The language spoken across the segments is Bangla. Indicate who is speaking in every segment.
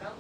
Speaker 1: Hello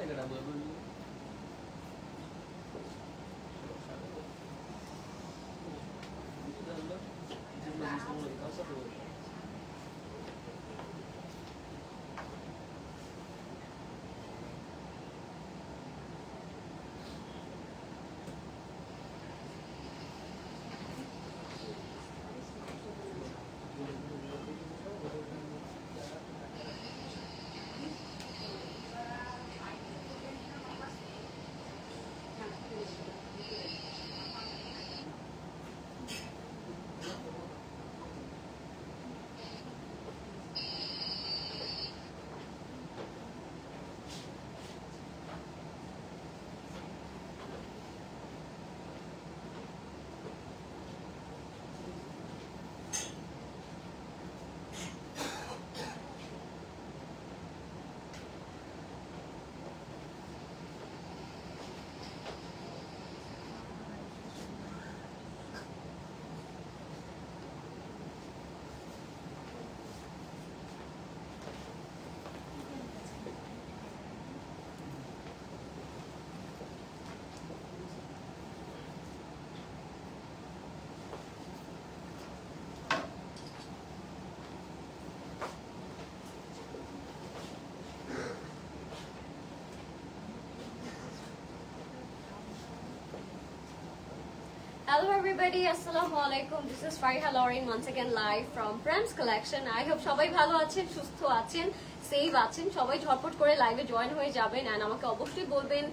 Speaker 1: everybody, Assalamualaikum. This is Fariha Lauren once again live from Prems Collection. I hope সবাই ভালো আছেন, সুস্থ আছেন, সেভ আছেন। সবাই ঝটপট করে লাইভে জয়েন হয়ে যাবেন এন্ড আমাকে অবশ্যই বলবেন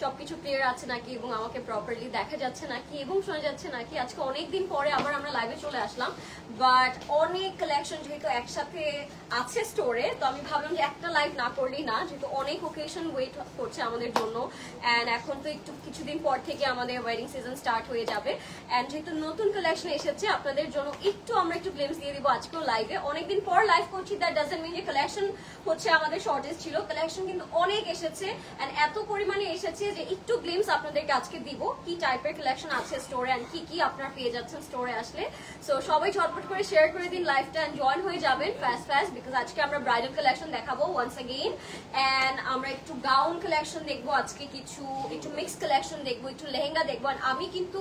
Speaker 1: সবকিছু ক্লিয়ার আছে নাকি এবং আমাকে প্রপারলি দেখা যাচ্ছে নাকি এবং শোনা যাচ্ছে নাকি। আজকে অনেক দিন পরে আবার আমরা লাইভে চলে আসলাম, বাট অনেক কালেকশন যেহেতু একসাথে আছে স্টোরে, তো আমি ভাবলাম যে একটা লাইভ না করলেই না, যেহেতু অনেক ওকেশন ওয়েট করছে আমাদের জন্য এন্ড এখন তো একটু কিছুদিন পর থেকে আমাদের ওয়েডিং সিজন স্টার্ট হয়ে যাবে এন্ড যেহেতু নতুন কালেকশন এসেছে আপনাদের জন্য আমরা একটু গ্লিমস দিয়ে দিব আজকেও লাইভে। অনেকদিন পর লাইভ করছি, দ্যাট ডাজন্ট মিন যে কালেকশন হচ্ছে আমাদের শর্টেজ ছিল, কালেকশন কিন্তু অনেক এসেছে এন্ড এত পরিমাণে এসেছে যে একটু গ্লিমস আপনাদেরকে আজকে দিব কি টাইপের কালেকশন আছে স্টোরে এন্ড কি কি আপনারা পেয়ে যাচ্ছেন স্টোরে আসলে। সো সবাই ঝটপট করে শেয়ার করে দিন লাইভটা এন্ড জয়েন হয়ে যাবেন ফাস্ট বিকজ আজকে আমরা ব্রাইডাল কালেকশন দেখাবো ওয়ান্স अगेन এন্ড আমরা একটু গাউন কালেকশন দেখবো আজকে, একটু মিক্স কালেকশন দেখবো, একটু লেহেঙ্গা দেখবো। আমি কিন্তু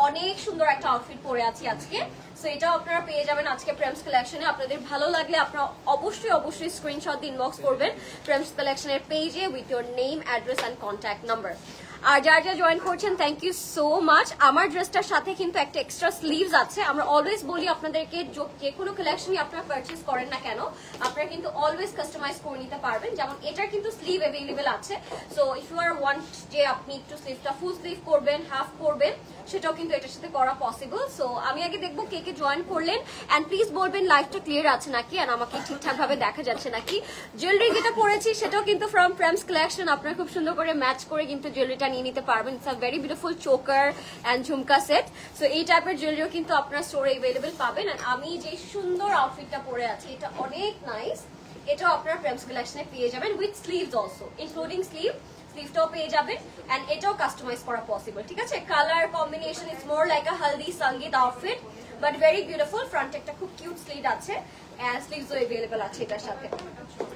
Speaker 1: অনেক সুন্দর একটা আউটফিট পরে আছি আজকে, সো এটাও আপনারা পেয়ে যাবেন আজকে প্রেমস কালেকশনে। আপনাদের ভালো লাগলে আপনারা অবশ্যই স্ক্রিনশট দিয়ে ইনবক্স করবেন প্রেমস কালেকশনের পেজে with your name, address and contact number. আর যারা জয়েন করছেন থ্যাংক ইউ সো মাচ। আমার ড্রেসটার সাথে কিন্তু একটা এক্সট্রা স্লিভস আছে। আমরা অলওয়েজ বলি আপনাদেরকে যে কোনো কালেকশনই আপনারা পারচেজ করেন না কেন আপনারা কিন্তু অলওয়েজ কাস্টমাইজ করে নিতে পারবেন। যেমন এটার কিন্তু স্লিভ অ্যাভেলেবেল আছে, so if you are want যে আপনি একটু স্লিভটা ফুল স্লিভ করবেন, হাফ করবেন, সেটাও কিন্তু এটার সাথে করা পসিবল। সো আমি আগে দেখবো কে কে জয়েন করলেন এন্ড প্লিজ বলবেন লাইভটা ক্লিয়ার আছে নাকি এন্ড আমাকে ঠিকঠাক ভাবে দেখা যাচ্ছে নাকি। জুয়েলারি যেটা পরেছি সেটাও কিন্তু ফ্রম প্রেমস কালেকশন, আপনারা খুব সুন্দর করে ম্যাচ করে কিন্তু জুয়েলারিটা নিয়ে নিতে পারবেন। It's a very beautiful choker and jhumka set. So এই টাইপের জুয়েলারিও কিন্তু আপনারা স্টোরে অ্যাভেলেবেল পাবেন এন্ড আমি যে সুন্দর আউটফিটটা পরে আছি এটা অনেক নাইস, এটাও আপনারা প্রেমস কালেকশনে পেয়ে যাবেন উইথ স্লিভস অলসো, ইনক্লুডিং স্লিভটাও পেয়ে যাবেন এন্ড এটাও কাস্টমাইজ করা পসিবল। ঠিক আছে, colour combination it's more like a haldi sangeet outfit but very beautiful. ফ্রন্টে একটা খুব কিউট স্লিভ আছে এন্ড স্লিভসও অ্যাভেলেবেল আছে এটার সাথে।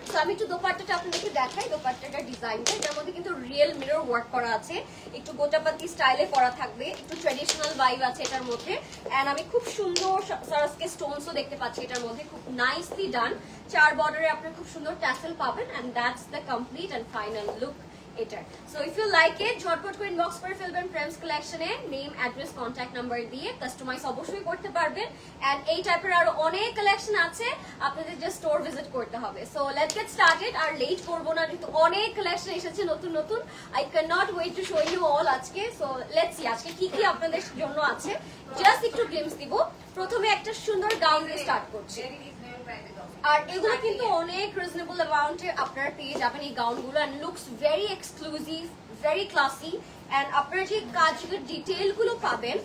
Speaker 1: সো আমি একটু দোপাট্টাটা আপনাদেরকে দেখাই। দোপাট্টাটার ডিজাইনটা, এটার মধ্যে কিন্তু রিয়েল মিরর ওয়ার্ক করা আছে, একটু গোটাপাতি স্টাইলে করা থাকবে, একটু ট্রেডিশনাল ভাইব আছে এটার মধ্যে এন্ড আমি খুব সুন্দর সারস্কে স্টোনসও দেখতে পাচ্ছি এটার মধ্যে, খুব নাইসলি ডান। 4 বর্ডারে আপনারা খুব সুন্দর ট্যাসেল পাবেন and that's the complete and final look এটার। So if you like it ঝটপট করে ইনবক্স করে ফেলবেন প্রেমস কালেকশনে, নেম, অ্যাড্রেস, কন্ট্যাক্ট নাম্বার দিয়ে কাস্টমাইজ অবশ্যই করতে পারবেন এন্ড এই টাইপের আরো অনেক কালেকশন আছে, আপনাদের জাস্ট স্টোর ভিজিট করতে হবে। So let's get started. আর লেট করবো না, কিন্তু অনেক কালেকশন এসেছে নতুন নতুন, I can not wait to show you all আজকে। সো লেটস সি আজকে কি কি আপনাদের জন্য আছে, জাস্ট একটু গ্লিমস দিব। প্রথমে একটা সুন্দর গাউন দিয়ে স্টার্ট করছি, আর এগুলো কিন্তু অনেক রিজনেবল অ্যামাউন্টে আপনারা পেয়ে যাবেন এই গাউনগুলো and looks very exclusive, very classy and আপনারা যে কাজের ডিটেইলগুলো পাবেন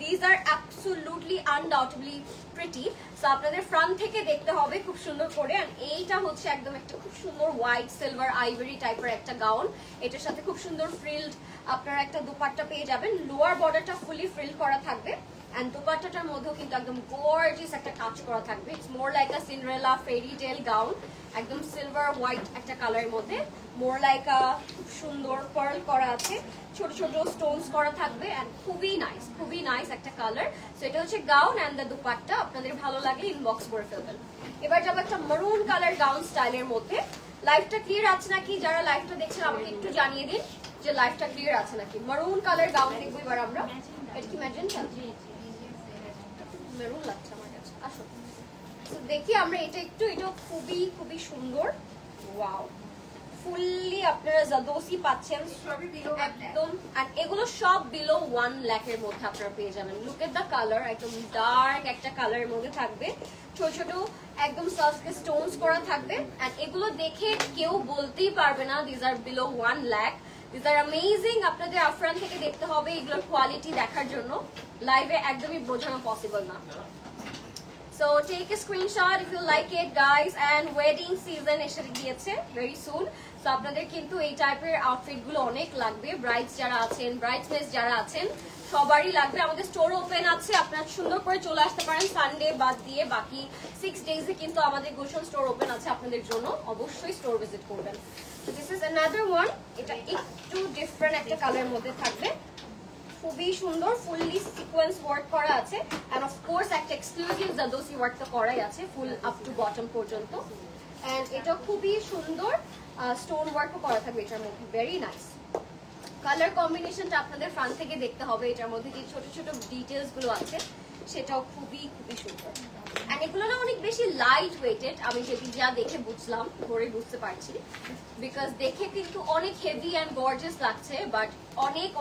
Speaker 1: this are absolutely undoubtedly pretty. So আপনাদের ফ্রন্ট থেকে দেখতে হবে খুব সুন্দর করে এন্ড এইটা হচ্ছে একদম একটা খুব সুন্দর হোয়াইট সিলভার আইভরি টাইপের একটা গাউন, এটার সাথে খুব সুন্দর ফ্রিলড আপনারা একটা দুপাট্টা পেয়ে যাবেন। লোয়ার বর্ডারটা ফুলি ফ্রিল করা থাকবে এন্ড দুপাট্টাটার মধ্যেও কিন্তু একদম গর্জিয়াস একটা কাজ করা থাকবে। It's more like a Cinderella fairy tale gown, একদম সিলভার হোয়াইট একটা কালারের মধ্যে, মোর লাইক আ খুব সুন্দর পার্ল করা আছে, ছোট ছোট স্টোনস করা থাকবে এন্ড খুবই নাইস একটা কালার। সো এটা হচ্ছে গাউন এন্ড দ্য দুপাট্টা। আপনাদের ভালো লাগলে ইনবক্স করে ফেলবেন। এবার যাবো একটা মারুন কালার গাউন স্টাইলের মধ্যে। লাইভটা ক্লিয়ার আছে নাকি? যারা লাইভটা দেখছেন আমাকে একটু জানিয়ে দিন যে লাইভটা ক্লিয়ার আছে নাকি। মারুন কালার গাউন দেখবো এবার আমরা। এটা কি ম্যাজেন্টা? মেরুন লাগছে আমার কাছে। আসো দেখি আমরা এটা একটু, এটা খুবই সুন্দর। ওয়াও, ফুললি আপনারা জাদোসি পাচ্ছেন একদম। আর এগুলো সব বিলো 1 লাখ এর মধ্যে আপনারা পেয়ে যাবেন। লুক এট দ্য কালার, একদম ডার্ক একটা কালারের মধ্যে থাকবে, ছোট ছোট একদম সফট স্টোনস করা থাকবে। এন্ড এগুলো দেখে কেউ বলতেই পারবে না this are below 1 lakh. This are amazing. আপনাদের আফরান থেকে দেখতে হবে এগুলোর কোয়ালিটি দেখার জন্য, লাইভে একদমই বোঝানো পসিবল না। So take a screenshot if you like it guys, and wedding season এসে গিয়েছে very soon, so আপনাদের কিন্তু এই টাইপের আউটফিট গুলো অনেক লাগবে। ব্রাইডস যারা আছেন, ব্রাইডসমেডস যারা আছেন সবারই লাগবে। আমাদের স্টোর ওপেন আছে, আপনারা সুন্দর করে চলে আসতে পারেন সানডে বাদ দিয়ে। বাকি 6 ডেজে কিন্তু আমাদের গুলশান স্টোর ওপেন আছে আপনাদের জন্য, অবশ্যই স্টোর ভিজিট করবেন। So this is another one, এটা একটু ডিফারেন্ট একটা কালারের মধ্যে থাকবে, খুবই সুন্দর, ফুললি সিকোয়েন্স ওয়ার্ক করা আছে এন্ড অফ কোর্স একটা এক্সক্লুসিভ জাদোসি ওয়ার্ক তো করাই আছে ফুল আপ টু বটম পর্যন্ত। এন্ড এটা খুবই সুন্দর স্টোন ওয়ার্কও করা থাকবে এটার মধ্যে, ভেরি নাইস। কালার কম্বিনেশনটা আপনাদের ফ্রন্ট থেকে দেখতে হবে। এটার মধ্যে যে ছোট ছোট ডিটেলস গুলো আছে সেটাও খুবই সুন্দর। এন্ড এগুলো না অনেক বেশি লাইট ওয়েটেড, আমি যেটি যা দেখে বুঝলাম, ধরে বুঝতে পারছি, বিকজ দেখে কিন্তু অনেক হেভি এন্ড গর্জিয়াস লাগছে, বাট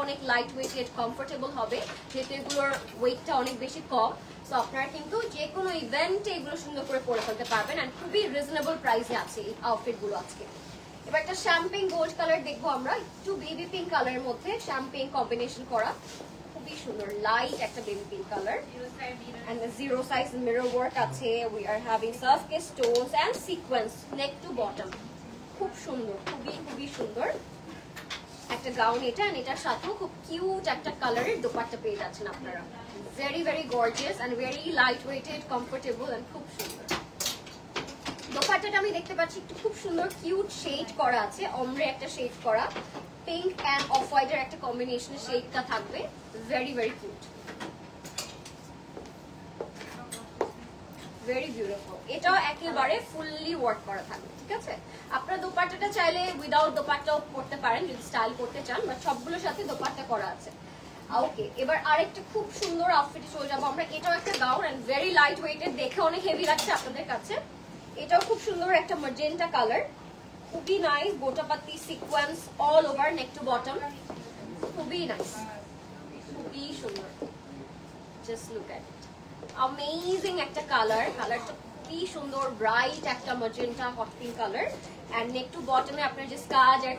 Speaker 1: অনেক লাইট ওয়েটেড, কমফোর্টেবল হবে, যেহেতু এগুলোর ওয়েটটা অনেক বেশি কম। সো আপনারা কিন্তু যে কোনো ইভেন্টে এগুলো সুন্দর করে পরে ফেলতে পারবেন এন্ড খুবই রিজনেবল প্রাইসে আছে এই আউটফিট গুলো আজকে। এবার একটা শ্যাম্পেন গোল্ড কালার দেখবো আমরা, একটু বেবি পিঙ্ক কালারের মধ্যে শ্যাম্পেন কম্বিনেশন করা, খুবই সুন্দর লাইট একটা baby pink colour and the zero size mirror work আছে। we are having soft stones and sequence neck to bottom, খুব সুন্দর, খুবই সুন্দর একটা গাউন এটা। and এটার সাথেও খুব কিউট একটা কালারের দোপাট্টা পেয়ে যাচ্ছেন আপনারা, very gorgeous and very light weighted, comfortable and খুব সুন্দর। দোপাট্টাটা আমি দেখতে পাচ্ছি একটু খুব সুন্দর কিউট শেড করা আছে, অমরে একটা শেড করা, পিঙ্ক এন্ড অফ হোয়াইটের একটা কম্বিনেশনের শেডটা থাকবে, very কিউট, very beautiful। এটাও একেবারে ফুললি ওয়ার্ক করা থাকবে, ঠিক আছে। আপনারা দোপাট্টাটা চাইলে উইদাউট দোপাট্টাও পরতে পারেন যদি স্টাইল করতে চান, বাট সবগুলোর সাথে দোপাট্টা করা আছে। ওকে, এবার আরেকটা খুব সুন্দর আউটফিটে চলে যাবো আমরা। এটাও একটা gown and very light weighted, দেখে অনেক হেভি লাগছে আপনাদের কাছে। এটাও খুব সুন্দর একটা ম্যাজেন্টা কালার, খুবই nice, gotapatti sequence all over neck to bottom, খুবই নাইস, খুবই সুন্দর। Just look at it, amazing একটা কালার, কালারটা খুবই সুন্দর, ব্রাইট একটা magenta hot pink colour and neck to বটমে আপনারা জাস্ট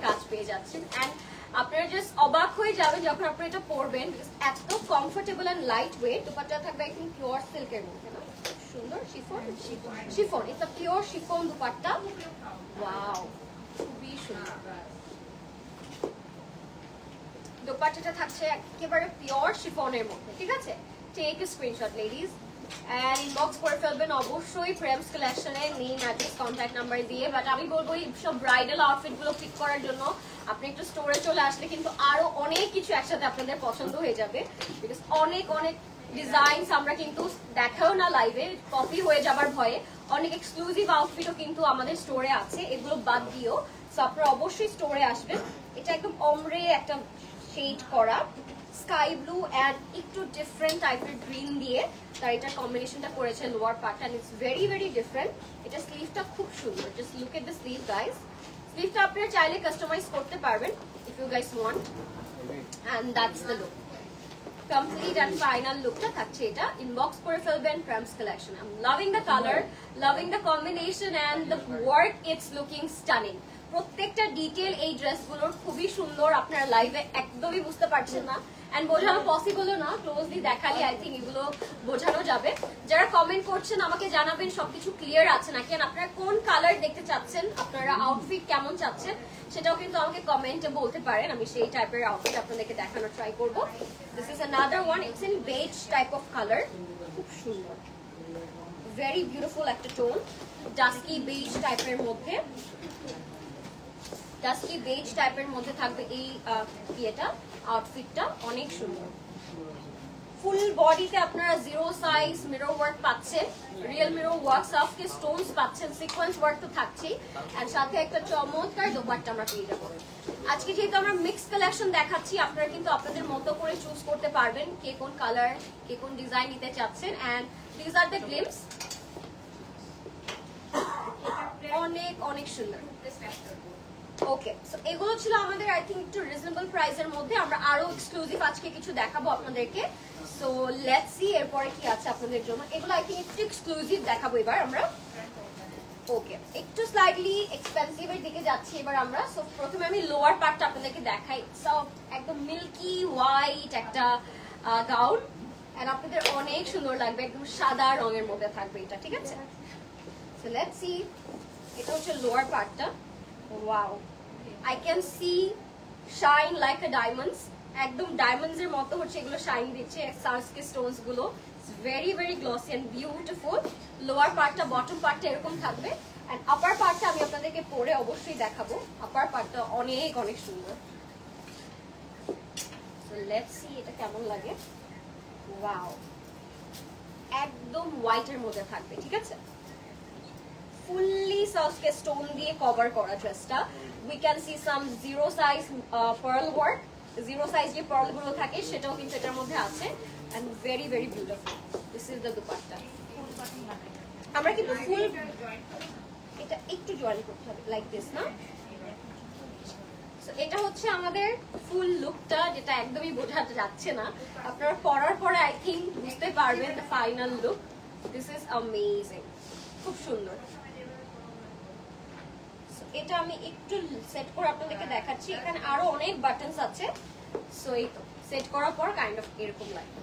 Speaker 1: কাজ পেয়ে যাচ্ছেন। এন্ড আপনারা জাস্ট অবাক হয়ে যাবেন যখন আপনারা এটা পরবেন, এত comfortable and light weight. Dupatta থাকবে একদম পিওর সিল্কের মধ্যে, না সুন্দর শিফন, এটা পিওর শিফন দুপাট্টা, ওয়াও খুবই সুন্দর। দোপাট্টাটা থাকছে একেবারে পিওর শিফনের মধ্যে, ঠিক আছে। Take a screenshot ladies and inbox করে ফেলবেন অবশ্যই প্রেমস কালেকশনে নেম অ্যাড্রেস কন্ট্যাক্ট নাম্বার দিয়ে। বাট আমি বলবো এই সব ব্রাইডাল আউটফিট গুলো পিক করার জন্য আপনি একটু স্টোরে চলে আসলে কিন্তু আরো অনেক কিছু একসাথে আপনাদের পছন্দ হয়ে যাবে, বিকজ অনেক ডিজাইনস আমরা কিন্তু দেখাও না লাইভে, কপি হয়ে যাবার ভয়ে। অনেক এক্সক্লুসিভ আউটফিটও কিন্তু আমাদের স্টোরে আছে, এগুলো বাদ দিও। সো আপনারা অবশ্যই স্টোরে আসবেন। এটা একদম অমরে একটা শেড করা, স্কাই ব্লু এন্ড একটু ডিফারেন্ট টাইপের গ্রিন দিয়ে তার এটা কম্বিনেশনটা করেছে লোয়ার পার্টটা, এন্ড ইটস ভেরি ডিফারেন্ট। এটা স্লিভটা খুব সুন্দর, just look at the sleeve guys. স্লিভটা আপনারা চাইলে কাস্টমাইজ করতে পারবেন if you guys want, and that's the look. Complete and final লুকটা থাকছে এটা। ইনবক্স করে ফেলবেন Prems collection. I am loving the colour, loving the combination and the work, it's looking stunning. প্রত্যেকটা ডিটেল এই ড্রেসগুলোর খুবই সুন্দর, আপনারা লাইভে একদমই বুঝতে পারছেন না এন্ড বোঝানো পসিবলও না, ক্লোজলি দেখালে আই থিঙ্ক এগুলো বোঝানো যাবে। যারা কমেন্ট করছেন আমাকে জানাবেন সবকিছু ক্লিয়ার আছে নাকি, আপনারা কোন কালার দেখতে চাচ্ছেন, আপনারা আউটফিট কেমন চাচ্ছেন সেটাও কিন্তু আমাকে কমেন্টে বলতে পারেন, আমি সেই টাইপের আউটফিট আপনাদেরকে দেখানোর ট্রাই করব। This is another one, it's in beige type of colour, খুব সুন্দর, ভেরি বিউটিফুল একটা টোন, ডাস্কি বেজ টাইপের মধ্যে, ডাস্কি বেজ টাইপের মধ্যে থাকবে এই ইয়েটা, আউটফিটটা অনেক সুন্দর। ফুল বডিতে আপনারা জিরো সাইজ মিরর ওয়ার্ক পাচ্ছেন, real mirror work, soft Stones পাচ্ছেন, সিকোয়েন্স ওয়ার্ক তো থাকছেই, এন্ড সাথে একটা চমৎকার দোপাট্টা আমরা পেয়ে যাবো। আজকে যেহেতু আমরা মিক্স কালেকশন দেখাচ্ছি, আপনারা কিন্তু আপনাদের মতো করে চুজ করতে পারবেন কে কোন কালার, কে কোন ডিজাইন নিতে চাচ্ছেন। And this are the glimpse, অনেক অনেক সুন্দর। ওকে, সো এগুলো ছিল আমাদের আই থিঙ্ক একটু রিজনেবল প্রাইসের মধ্যে, আমরা আরো এক্সক্লুসিভ আজকে কিছু দেখাবো আপনাদেরকে। সো লেটস সি এরপরে কি আছে আপনাদের জন্য। এগুলো আই থিঙ্ক একটু এক্সক্লুসিভ দেখাবো এবার আমরা। ওকে, একটু স্লাইটলি এক্সপেন্সিভ এর দিকে যাচ্ছি এবার আমরা। সো প্রথমে আমি লোয়ার পার্টটা আপনাদেরকে দেখাই। সব একদম মিল্কি হোয়াইট একটা গাউন, এন্ড আপনাদের অনেক সুন্দর লাগবে, একদম সাদা রঙের মধ্যে থাকবে এটা, ঠিক আছে? সো লেটস সি, এটা হচ্ছে লোয়ার পার্টটা। Wow, I can see shine like a diamonds, একদম ডায়মন্ডস এর মতো হচ্ছে এগুলো শাইন দিচ্ছে, সার্সকে স্টোনস গুলো very very glossy and beautiful. Lower পার্টটা, বটম পার্টটা এরকম থাকবে, এন্ড আপার পার্টটা আমি আপনাদেরকে পরে অবশ্যই দেখাবো। আপার পার্টটা অনেক অনেক সুন্দর। সো লেটস সি এটা কেমন লাগে। ওয়াও, একদম হোয়াইটের মধ্যে থাকবে, ঠিক আছে? ফুললি সার্সকে স্টোন দিয়ে কভার করা ড্রেসটা। We can see some zero size pearl work, zero size যে pearl গুলো থাকে সেটাও কিন্তু এটার মধ্যে আছে, and very very beautiful. This is the dupatta. আমরা কিন্তু ফুল এটা একটু জয়েন করতে হবে লাইক দিস না। সো এটা হচ্ছে আমাদের ফুল লুকটা, যেটা একদমই বোঝা যাচ্ছে না, আপনারা পরার পরে আই থিঙ্ক বুঝতে পারবেন the final look. This is amazing, খুব সুন্দর। এটা আমি একটু সেট করে আপনাদেরকে দেখাচ্ছি, এখানে আরো অনেক বাটনস আছে। সো এই তো সেট করার পর কাইন্ড অফ এরকম লাগে,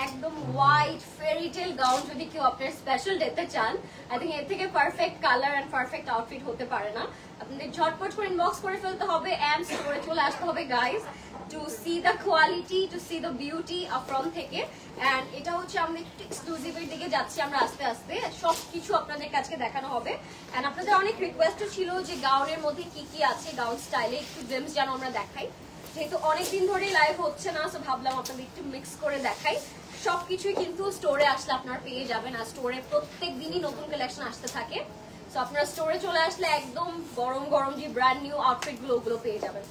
Speaker 1: একদম হোয়াইট ফেরি টেল গাউন। যদি কেউ আপনার স্পেশাল ডেতে চান, আই থিঙ্ক এর থেকে perfect colour and perfect outfit হতে পারে না। আপনাদের ঝটপট করে ইনবক্স করে ফেলতে হবে এন্ড স্টোরে চলে আসতে হবে guys, to see the quality, to see the beauty from থেকে। এন্ড এটা হচ্ছে আমরা একটু এক্সক্লুসিভের দিকে যাচ্ছি আমরা আস্তে আস্তে, সবকিছু আপনাদের কাছে দেখানো হবে। এন্ড আপনাদের অনেক রিকোয়েস্টও ছিল যে গাউনের মধ্যে কি কি আছে, গাউন স্টাইলে একটু জেমস যেন আমরা দেখাই, যেহেতু অনেকদিন ধরেই লাইভ হচ্ছে না, সো ভাবলাম আপনাদের একটু মিক্স করে দেখাই। সবকিছুই কিন্তু স্টোরে আসলে আপনারা পেয়ে যাবেন, আর স্টোরে প্রত্যেক দিনই নতুন কালেকশন আসতে থাকে। সো আপনারা স্টোরে চলে আসলে একদম গরম গরম যে ব্র্যান্ড নিউ আউটফিট গুলো ওগুলো পেয়ে যাবেন।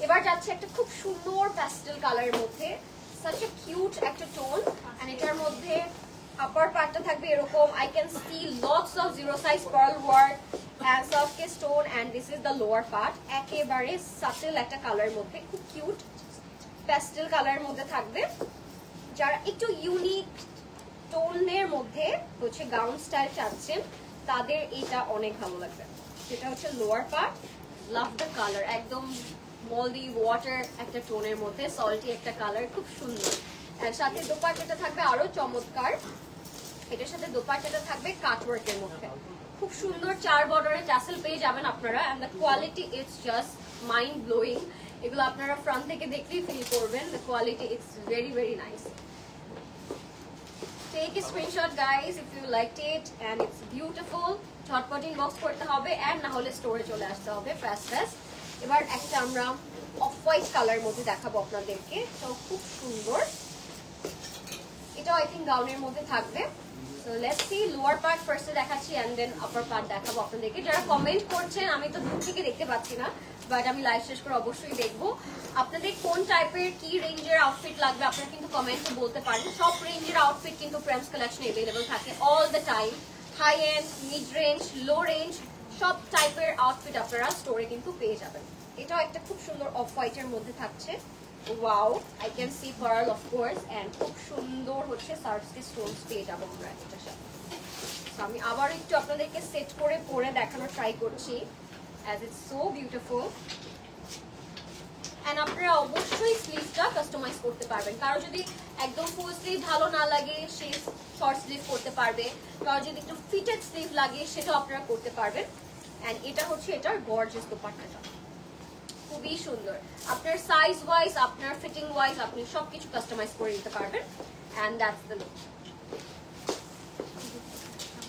Speaker 1: এবার যাচ্ছে একটা খুব সুন্দর প্যাস্টেল কালারের মধ্যে, সাচ এ কিউট একটা টোন, এন্ড এটার মধ্যে আপার পার্টটা থাকবে এরকম। I can see lots of zero size pearl work and soft stone, and this is the lower part. একেবারে সাটেল একটা কালারের মধ্যে, খুব কিউট প্যাস্টেল কালারের মধ্যে থাকবে। যারা একটু ইউনিক টোনের মধ্যে হচ্ছে গাউন স্টাইল চাচ্ছেন তাদের এটা অনেক ভালো লাগবে। যেটা হচ্ছে lower part, love the colour, একদম মলদি ওয়াটার একটা টোনের মধ্যে, সল্টি একটা কালার, খুব সুন্দর। আর সাথে দোপাট্টাটা থাকবে আরো চমৎকার, এটার সাথে দোপাট্টাটা থাকবে কাটওয়ার্কের মধ্যে, খুব সুন্দর 4 বর্ডারে টাসেল পেয়ে যাবেন আপনারা, and the quality is just mind blowing. এগুলো আপনারা ফ্রন্ট থেকে দেখলেই ফিল করবেন, the quality is very very nice. Take a screenshot guys if you liked it and it's beautiful. ঝটপট ইনবক্স করতে হবে এন্ড না হলে স্টোরে চলে আসতে হবে ফাস্ট ফাস্ট। এবার একটা আমরা অফ হোয়াইট কালার মধ্যে দেখাবো আপনাদেরকে, তো খুব সুন্দর। এটাও আই থিঙ্ক গাউনের মধ্যে থাকবে। So let's C, lower part ফার্স্টে দেখাচ্ছি এন্ড দেন আপার পার্ট দেখাবো আপনাদেরকে। যারা কমেন্ট করছেন আমি তো দূর থেকে দেখতে পাচ্ছি না, বাট আমি লাইভ শেষ করে অবশ্যই দেখবো। আপনাদের কোন টাইপের কি রেঞ্জের আউটফিট লাগবে আপনারা কিন্তু কমেন্টে বলতে পারেন। সব রেঞ্জের আউটফিট কিন্তু প্রেমস কালেকশনে अवेलेबल থাকে all the time, high end, mid range, low range, সব টাইপের আউটফিট আপনারা স্টোরে কিন্তু পেয়ে যাবেন। এটাও একটা খুব সুন্দর অফ হোয়াইটের মধ্যে থাকছে। Wow, I can see pearl of course, and খুব সুন্দর হচ্ছে সার্সকে স্টোনস পেয়ে যাবেন আমরা এটার সাথে। আমি আবার একটু আপনাদেরকে সেট করে পরে দেখানোর ট্রাই করছি as it's so beautiful and আপনারা অবশ্যই স্লিভটা কাস্টমাইজ করতে পারবেন। কারো যদি একদম ফুল স্লিভ ভালো না লাগে সে শর্ট স্লিভ করতে পারবে, কারো যদি একটু ফিটেড স্লিভ লাগে সেটাও আপনারা করতে পারবেন। এন্ড এটা হচ্ছে এটার গর্জিয়াস দোপাট্টাটা, খুবই সুন্দর। আপনার সাইজ ওয়াইজ, আপনার ফিটিং ওয়াইজ আপনি সবকিছু কাস্টমাইজ করে নিতে পারবেন। And that's the look.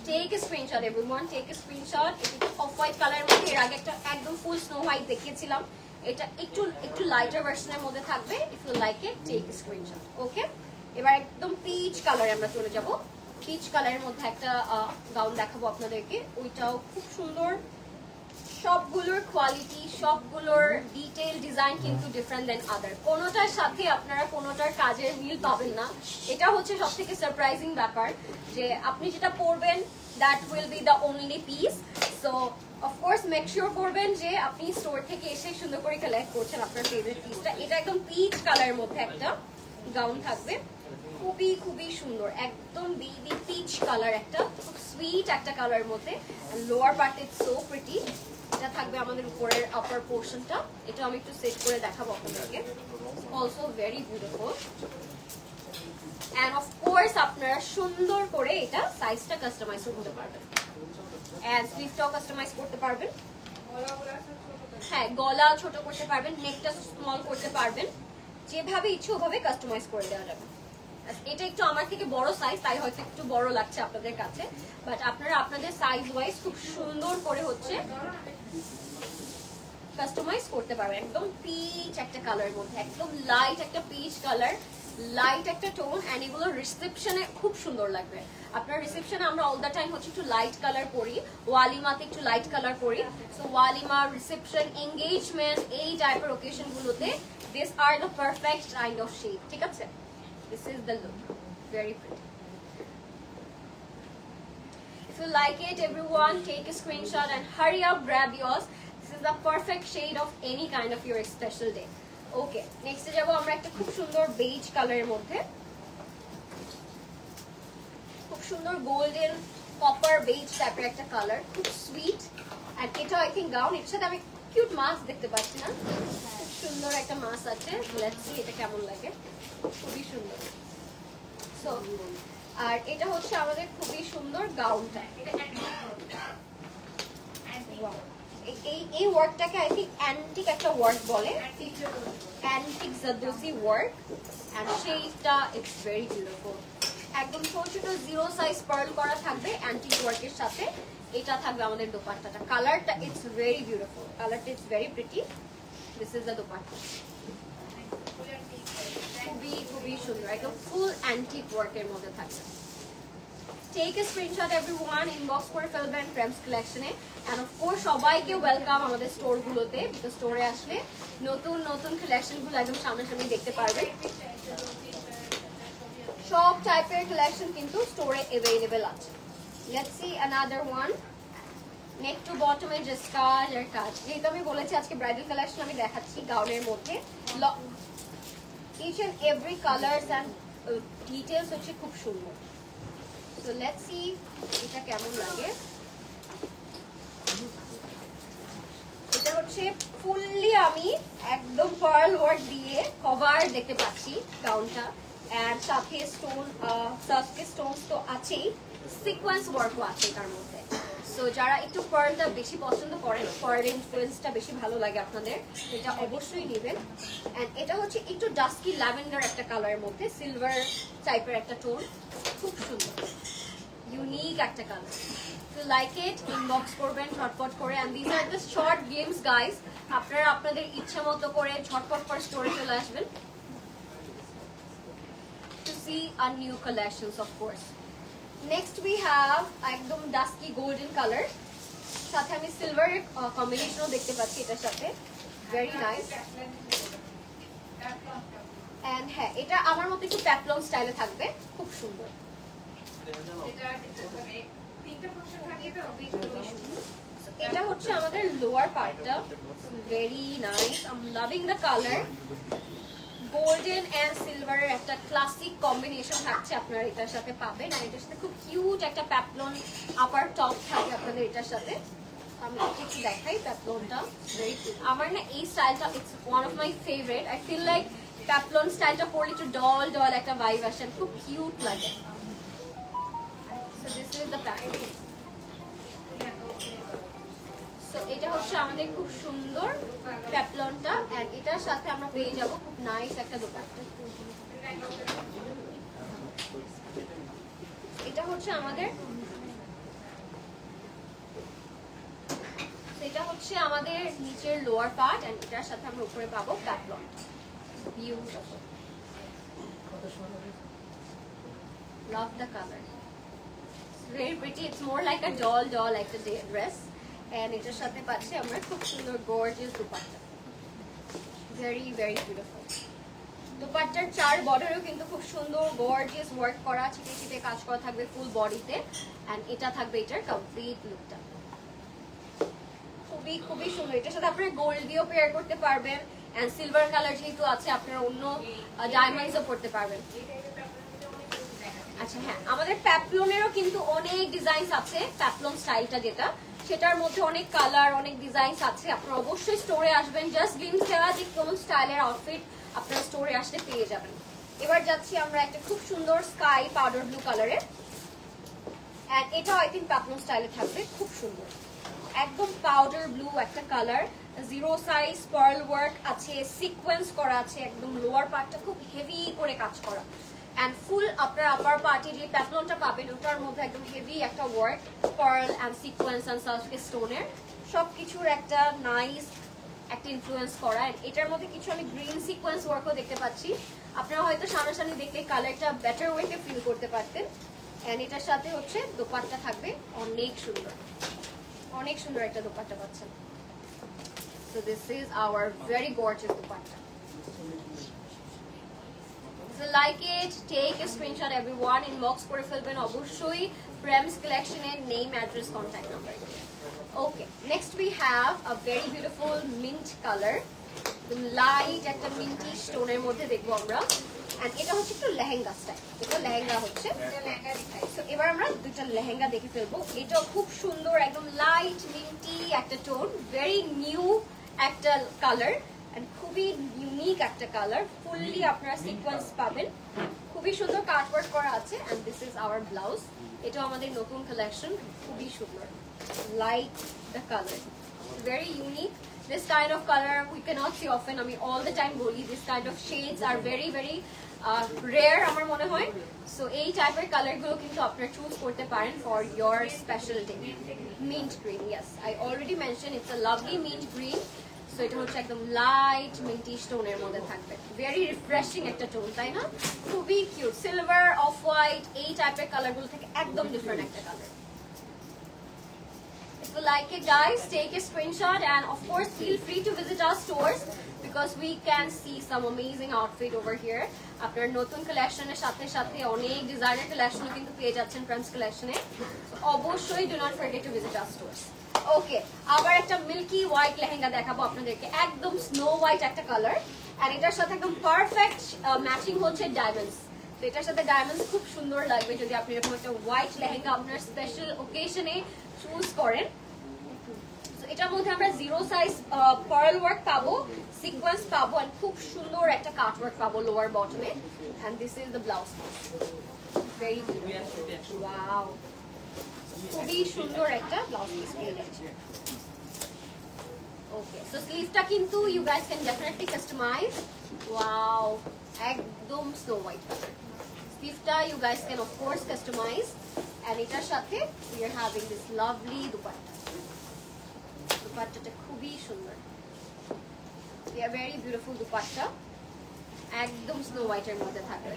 Speaker 1: Take a screenshot everyone, take a screenshot. এটা অফ হোয়াইট কালারের মধ্যে, এর আগে একটা একদম ফুল স্নো হোয়াইট দেখিয়েছিলাম, এটা একটু লাইটার ভার্সনের মধ্যে থাকবে। If you like it take a screenshot. Okay, এবার একদম পিচ কালারে আমরা চলে যাব। পিচ কালারের মধ্যে একটা গাউন দেখাবো আপনাদেরকে, ওইটাও খুব সুন্দর। সবগুলোর কোয়ালিটি, সবগুলোর ডিটেইল ডিজাইন কিন্তু ডিফারেন্ট দেন আদার। কোনোটার সাথে আপনারা কোনোটার কাজের মিল পাবেন না। এটা হচ্ছে সবথেকে সারপ্রাইজিং ব্যাপার যে আপনি যেটা পরবেন that will be the only piece. So of course make sure করবেন যে আপনি স্টোর থেকে এসে সুন্দর করে কালেক্ট করছেন আপনার ফেভারিট পিসটা। এটা একদম পিচ কালারের মধ্যে একটা গাউন থাকবে, খুবই খুবই সুন্দর, একদম বেবি পিচ কালার, একটা খুব সুইট একটা কালারের মধ্যে। Lower part is so pretty. এটা থাকবে আমাদের উপরের আপার পোর্শনটা, এটা আমি একটু সেট করে দেখাবো আপনাদেরকে। Also very beautiful and of course আপনারা সুন্দর করে এটা সাইজটা কাস্টমাইজ করতে পারবেন এন্ড স্লিভটাও কাস্টমাইজ করতে পারবেন। হ্যাঁ, গলা ছোট করতে পারবেন, নেকটা স্মল করতে পারবেন, যেভাবে ইচ্ছে ওভাবে কাস্টমাইজ করে দেওয়া যাবে। এটা একটু আমার থেকে বড় সাইজ, তাই হয়তো একটু বড় লাগছে আপনাদের কাছে, বাট আপনারা আপনাদের সাইজ ওয়াইজ খুব সুন্দর করে হচ্ছে কাস্টমাইজ করতে পারবেন। একদম পিচ একটা কালারের মধ্যে, একদম লাইট একটা পিচ কালার, লাইট একটা টোন। এন্ড এগুলো রিসেপশনে খুব সুন্দর লাগবে। আপনার রিসেপশনে আমরা অল দ্য টাইম হচ্ছে একটু লাইট কালার পরি, ওয়ালিমাতে একটু লাইট কালার পরি। সো ওয়ালিমা, রিসেপশন, এঙ্গেজমেন্ট, এই টাইপের ওকেশন গুলোতে this are the perfect kind of shade. ঠিক আছে, this is the look, very pretty. If you like it everyone, take a screenshot and hurry up, grab yours. This is the perfect shade of any kind of your special day. Okay, next এ যাব আমরা একটা খুব সুন্দর বেজ কালারের মধ্যে, খুব সুন্দর গোল্ডেন কপার বেজ টাইপের একটা কালার, খুব সুইট। এন্ড এটা আই থিংক গাউন, এর সাথে আমি কিউট মাস্ক দেখতে পাচ্ছি না, খুব সুন্দর একটা মাস্ক আছে। লেটস সি এটা কেমন লাগে, খুবই সুন্দর। সো আর এটা হচ্ছে আমাদের খুবই সুন্দর গাউনটা। এই ওয়ার্কটাকে আই থিংক অ্যান্টিক একটা ওয়ার্ক বলে, অ্যান্টিক জারদোসি ওয়ার্ক। এন্ড সেইটা ইটস ভেরি বিউটিফুল। একদম ছোট ছোট জিরো সাইজ পার্ল করা থাকবে অ্যান্টিক ওয়ার্কের সাথে। এটা থাকবে আমাদের দোপাট্টাটা। কালারটা ইটস ভেরি বিউটিফুল, কালারটা it's very pretty. This is the dupatta, খুবই খুবই সুন্দর, একদম ফুল অ্যান্টিক ওয়ার্কের মধ্যে থাকবে। Take a screenshot everyone, inbox করে ফেলবেন প্রেমস কালেকশনে। এন্ড অফ কোর্স সবাইকে ওয়েলকাম আমাদের স্টোর গুলোতে, বিকজ স্টোরে আসলে নতুন নতুন কালেকশন গুলো একদম সামনাসামনি দেখতে পারবেন। সব টাইপের কালেকশন কিন্তু স্টোরে অ্যাভেলেবল আছে। Let's see another one. Neck to বটমে জাস্ট কাজ আর কাজ। যেহেতু আমি বলেছি আজকে ব্রাইডাল কালেকশন আমি দেখাচ্ছি গাউনের মধ্যে, each and every colors and details হচ্ছে খুব সুন্দর। So let's see এটা কেমন লাগে। এটা হচ্ছে ফুললি আমি একদম পার্ল ওয়ার্ক দিয়ে কভার দেখতে পাচ্ছি গাউনটা, এন্ড সাথে স্টোন, সাথে স্টোনস তো আছেই, সিকোয়েন্স ওয়ার্কও আছে তার মধ্যে। সো যারা একটু পার্লটা বেশি পছন্দ করেন, পার্লের ইনফ্লুয়েন্সটা বেশি ভালো লাগে আপনাদের, এটা অবশ্যই নেবেন। এন্ড এটা হচ্ছে একটু ডাস্কি ল্যাভেন্ডার একটা কালারের মধ্যে, সিলভার টাইপের একটা টোন, খুব সুন্দর ইউনিক একটা কালার। If you like it inbox করবেন ঝটপট করে। And this are the short games guys, আপনারা আপনাদের ইচ্ছা মতো করে ঝটপট করে স্টোরে চলে আসবেন to see our new collections of course. Next we have একদম ডাস্কি গোল্ডেন কালার, সাথে আমি সিলভার কম্বিনেশনও দেখতে পাচ্ছি এটার সাথে, ভেরি নাইস। এন্ড হ্যাঁ, এটা আমার মতো একটু প্যাপলন স্টাইলে থাকবে, খুব সুন্দর। এটা হচ্ছে আমাদের লোয়ার পার্টটা, very nice, I am loving the colour, golden and সিলভারের একটা ক্লাসিক কম্বিনেশন থাকছে আপনারা এটার সাথে পাবেন। আর এটার সাথে খুব কিউট একটা প্যাপলন আপার টপ থাকে আপনাদের এটার সাথে। আমি একটু দেখাই প্যাপলনটা, ভেরি কিউট। আমার না এই স্টাইলটা it's one of my favourite. I feel like peplum স্টাইলটা পরলে একটু ডল ডল একটা ভাইব আসে, খুব কিউট লাগে। So this is the package. So এটা হচ্ছে আমাদের খুব সুন্দর প্যাপলনটা, এন্ড এটার সাথে আমরা পেয়ে যাব খুব নাইস একটা দোপাট্টা। এটা হচ্ছে আমাদের নিচের লোয়ার পার্ট, এন্ড এটার সাথে আমরা উপরে পাবো peplum. Beautiful, love the colour, very pretty. It's more like a doll একটা ডে ড্রেস। এন্ড এটার সাথে পাচ্ছি আমরা খুব সুন্দর gorgeous dupatta, very very beautiful. দুপাট্টার চার বর্ডারেও কিন্তু খুব সুন্দর গর্জিয়াস ওয়ার্ক করা, ছিটে ছিটে কাজ করা থাকবে ফুল বডিতে। এন্ড এটা থাকবে এটার কমপ্লিট লুকটা, খুবই খুবই সুন্দর। এটার সাথে আপনারা গোল্ড দিয়েও পেয়ার করতে পারবেন, এন্ড সিলভার কালার যেহেতু আছে আপনারা অন্য ডায়মন্ডসও পড়তে পারবেন। আচ্ছা হ্যাঁ, আমাদের প্যাপলনেরও কিন্তু অনেক ডিজাইনস আছে। প্যাপলন স্টাইলটা যেটা, সেটার মধ্যে অনেক কালার, অনেক ডিজাইনস আছে। আপনারা অবশ্যই স্টোরে আসবেন, জাস্ট গ্লিমস দেওয়া যে কোন স্টাইলের আউটফিট আপনারা স্টোরে আসলে পেয়ে যাবেন। এবার যাচ্ছি আমরা একটা খুব সুন্দর স্কাই পাউডার ব্লু কালারের, এন্ড এটাও আই থিঙ্ক প্যাপলন স্টাইলে থাকবে, খুব সুন্দর একদম পাউডার ব্লু একটা colour. Zero size pearl work আছে, সিকোয়েন্স করা আছে, একদম লোয়ার পার্টটা খুব হেভি করে কাজ করা। এন্ড ফুল আপনার আপার পার্টে যে প্যাপলনটা পাবেন ওটার মধ্যে একদম হেভি একটা work, pearl and sequence and surface স্টোনের সবকিছুর একটা নাইস একটা ইনফ্লুয়েন্স করা। এটার মধ্যে কিছু আমি গ্রিন সিকোয়েন্স ওয়ার্কও দেখতে পাচ্ছি। আপনারা হয়তো সামনাসামনি দেখলে কালারটা বেটার ওয়েতে ফিল করতে পারতেন। এন্ড এটার সাথে হচ্ছে দোপাট্টা থাকবে অনেক সুন্দর, অনেক সুন্দর একটা দোপাট্টা পাচ্ছেন। So this is our very gorgeous dupatta. So like it, take a screenshot everyone, inbox করে ফেলবেন অবশ্যই Prems collection এর name, address, contact number. Okay, next we have a very beautiful mint color, the light একটা minty stone এর মধ্যে দেখবো আমরা। And এটা হচ্ছে একটু লেহেঙ্গা স্টাইল, এটা লেহেঙ্গা হচ্ছে। So এবার আমরা দুইটা লেহেঙ্গা দেখে ফেলবো। এটা খুব সুন্দর একদম লাইট মিন্টি একটা টোন, ভেরি নিউ একটা কালার, এন্ড খুবই ইউনিক একটা কালার। ফুললি আপনারা সিকোয়েন্স পাবেন, খুবই সুন্দর কাটওয়ার্ক করা আছে। And this is our blouse. এটা আমাদের নতুন কালেকশন, খুবই সুন্দর, like the colour, very unique. This kind of color we cannot see often. I mean, all the time boli, this kind of shades are very very rare আমার মনে হয়। So এই টাইপের কালার গুলো কিন্তু আপনারা চুজ করতে পারেন for your special day. Mint green, yes, I already mentioned it's a lovely mint green. So এটা হচ্ছে একদম লাইট মিন্টি স্টোনের মধ্যে থাকবে, ভেরি রিফ্রেশিং একটা টোন, তাই না? খুবই কিউট, সিলভার, অফ হোয়াইট, এই টাইপের কালার গুলো থেকে একদম ডিফারেন্ট একটা colour. If you like it guys, take a screenshot, and of course feel free to visit our stores because we can see some amazing outfit over here. আপনার নতুন কালেকশনের সাথে সাথে অনেক ডিজাইনার কালেকশনও কিন্তু পেয়ে যাচ্ছেন Prems collection-এ। So অবশ্যই do not forget to visit our stores. ওকে, আবার একটা মিল্কি হোয়াইট লেহেঙ্গা দেখাবো আপনাদেরকে, একদম স্নো হোয়াইট একটা কালার, আর এটার সাথে একদম পারফেক্ট ম্যাচিং হচ্ছে ডায়মন্ডস। তো এটার সাথে ডায়মন্ডস খুব সুন্দর লাগবে যদি আপনি এরকম একটা হোয়াইট লেহেঙ্গা আপনার স্পেশাল ওকেশনে চুজ করেন। এটার মধ্যে আমরা জিরো সাইজ পার্ল ওয়ার্ক পাবো, সিকোয়েন্স পাবো, আর খুব সুন্দর একটা কাট ওয়ার্ক পাবো লোয়ার বটমে। And this is the blouse, very beautiful, wow, খুবই সুন্দর একটা ব্লাউজ পিস পেয়ে যাচ্ছে। ওকে, সো স্লিভটা কিন্তু you guys can definitely customise. Wow, একদম স্নো হোয়াইট কালার স্লিভটা you guys can of course customise. And এটার সাথে we are having this lovely dupatta. দুপাট্টাটা খুবই সুন্দর, ভেরি বিউটিফুল দুপাট্টা, একদম স্নো হোয়াইটের মধ্যে থাকবে।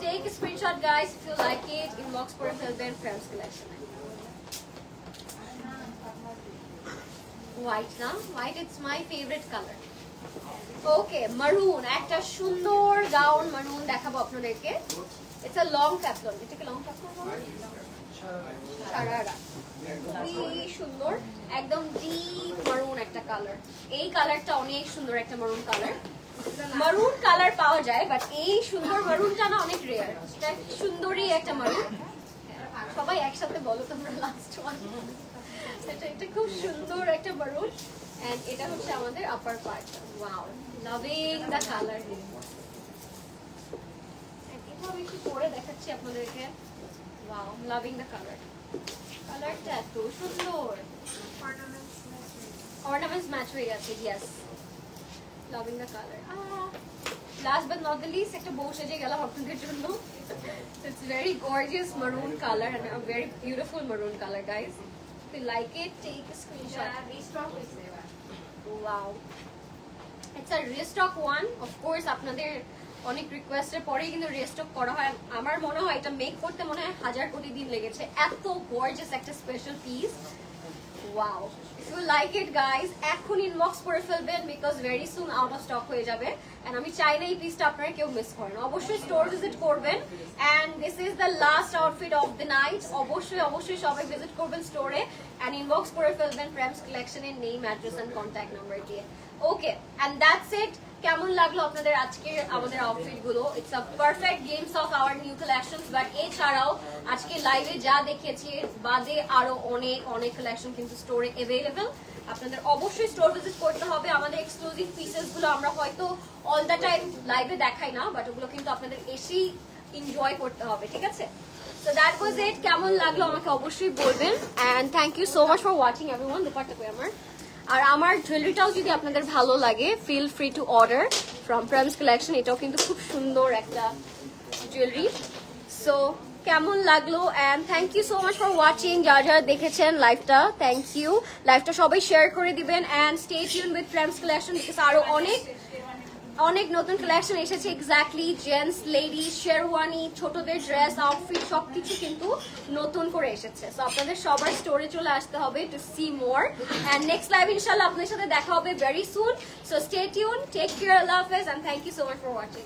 Speaker 1: Take a screenshot guys if you like it, inbox করে ফেলবেন Prems collection. White না, white it's my favorite color. Okay, maroon, একটা সুন্দর গাউন maroon দেখাবো আপনাদেরকে। It's a long capsule, এটাকে long capsule বলে? সারারা, খুবই সুন্দর, একদম ডিপ maroon একটা কালার, এই কালারটা অনেক সুন্দর একটা মারুন কালার। মারুন কালার পাওয়া যায় বাট এই সুন্দর মারুনটা না অনেক রেয়ার। এটা সুন্দরই একটা মারুন, সবাই একসাথে বলো তোমরা লাস্ট ওয়ান। এটা খুব সুন্দর একটা মারুন এন্ড এটা হচ্ছে আমাদের upper part. Wow, loving the colour. এভাবে একটু পরে দেখাচ্ছি আপনাদেরকে। Wow, loving the colour. কালারটা এত সুন্দর, অর্নামেন্টস ম্যাচ হয়ে গেছে। Yes, loving the colour. Last but not the least, একটা বউ সেজে গেলাম আপনাদের জন্য। It's very gorgeous maroon color and a very beautiful maroon color, guys. If you like it, take a screenshot. Wow, it's a restock one. Of course, আপনাদের অনেক রিকোয়েস্টের পরেই কিন্তু রিস্টক করা হয়। আমার মনে হয় এটা মেক করতে মনে হয় 1000 কোটি দিন লেগেছে, এত গর্জিয়াস একটা special piece. Wow, if you like it guys, এখন ইনবক্স করে ফেলবেন because very soon out of stock হয়ে যাবে। এন্ড আমি চাই না এই পিসটা আপনারা কেউ মিস করেন। অবশ্যই স্টোর ভিজিট করবেন। And this is the last outfit of the night. অবশ্যই সবাই ভিজিট করবেন স্টোরে এন্ড ইনবক্স করে ফেলবেন প্রেমস কালেকশনের name, address and contact number দিয়ে। Okay, and that's it. কেমন লাগলো আপনাদের আজকে আমাদের আউটফিট গুলো? It's a perfect games of our new collections. But এছাড়াও আজকে লাইভে যা দেখিয়েছি বাদে আরো অনেক কালেকশন কিন্তু স্টোরে অ্যাভেলেবল। আপনাদের অবশ্যই স্টোর ভিজিট করতে হবে। আমাদের এক্সক্লুসিভ পিসেস গুলো আমরা হয়তো অল দ্য টাইম লাইভে দেখাই না, বাট ওগুলো কিন্তু আপনাদের এসেই এনজয় করতে হবে, ঠিক আছে? So that was it. কেমন লাগলো আমাকে অবশ্যই বলবেন। And thank you so much for watching everyone. Dupatta কই আমার। আর আমার জুয়েলারিটাও যদি আপনাদের ভালো লাগে, feel free to order from Prem's collection. এটাও কিন্তু খুব সুন্দর একটা জুয়েলারি। সো কেমন লাগলো? And thank you so much for watching. যারা দেখেছেন লাইভটা, থ্যাংক ইউ। লাইভটা সবাই শেয়ার করে দিবেন and stay tune with Prem's collection because আরো অনেক নতুন কালেকশন এসেছে। এক্স্যাক্টলি, জেন্টস, লেডিস, শেরওয়ানি, ছোটদের ড্রেস, আউটফিট সবকিছু কিন্তু নতুন করে এসেছে। সো আপনাদের সবার স্টোরে চলে আসতে হবে to see more. And next live ইনশাআল্লাহ আপনাদের সাথে দেখা হবে very soon. So stay tune, take care, আল্লাহ হাফেজ and thank you so much for watching.